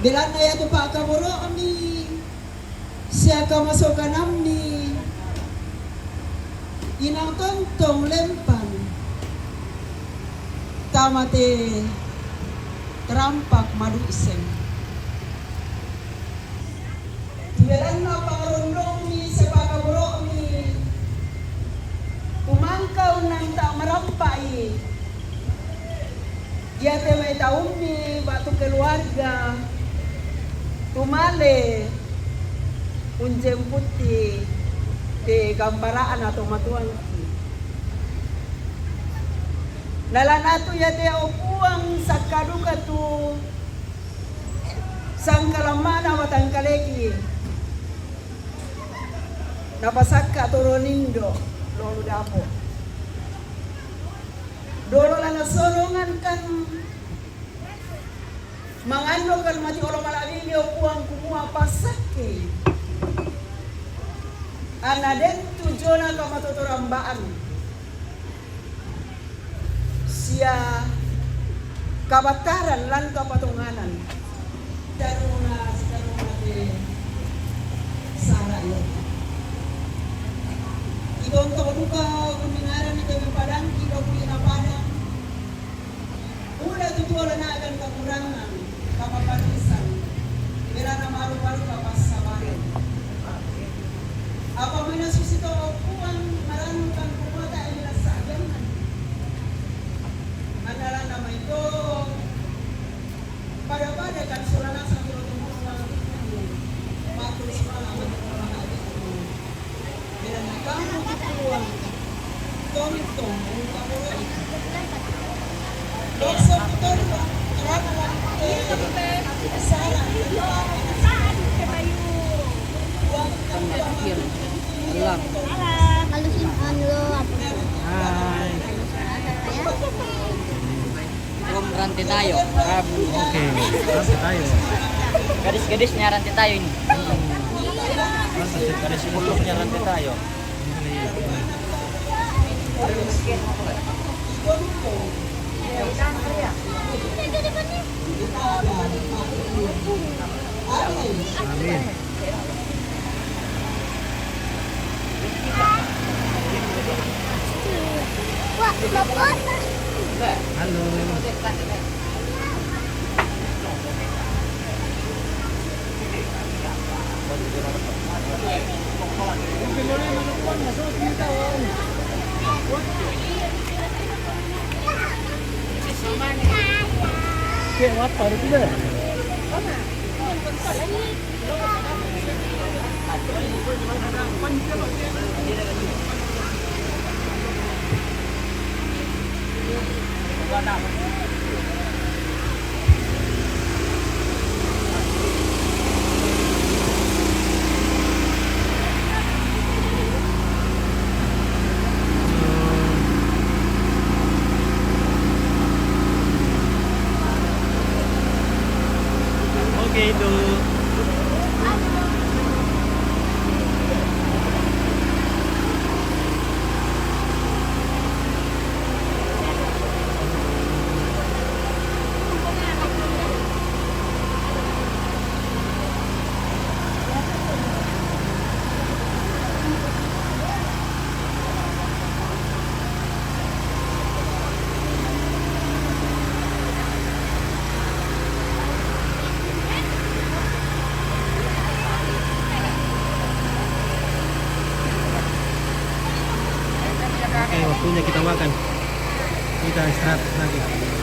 Bilan na yato pa kaburo kami. Siya ka masukan amni. Inang tontong lempan. Tamate terampak madu iseng. Bilan na pangarundong ni sa pakaburo ni umangkaw ng tak merampai. Dia may taon ni batu keluarga tumale unjem putih di gambaraan atau matuan. Nalanatu ya dia upuang sakaduka tu sangkalamana watang kalegi. Napasaka turunindo lolo dapo. Dolo lang nasolongan kan mangano kan mati orang malabili upuang kumua pasake. Anaden tujona kamatuturambaan. Sia kabataran lan kapatunganan. Daruna de sana yo. Idonto duka kumingaran ni kami padang kita punya padang. Udah tutuan na akan kekurangan kapaparisan. Bila na maru-maru kapas sabarin. Apa mana susito puang maranukan kumata ay nasagangan. Adalah nama itu pada kan surana sa tulong-tulong matul semalam bila na kamu tutuan tong-tong kaburo dokso putor karena sarang Terakhir. Alam. Halusin apa? Hai. Rantai tayo. Oke, rantai tayo. Gadis-gadisnya rantai tayo ini. Gadis sepuluhnya rantai tayo. Amin. Wah, dapat. Halo. Oke, apa itu deh? Oke, itu. Oke, waktunya kita makan. Kita istirahat lagi.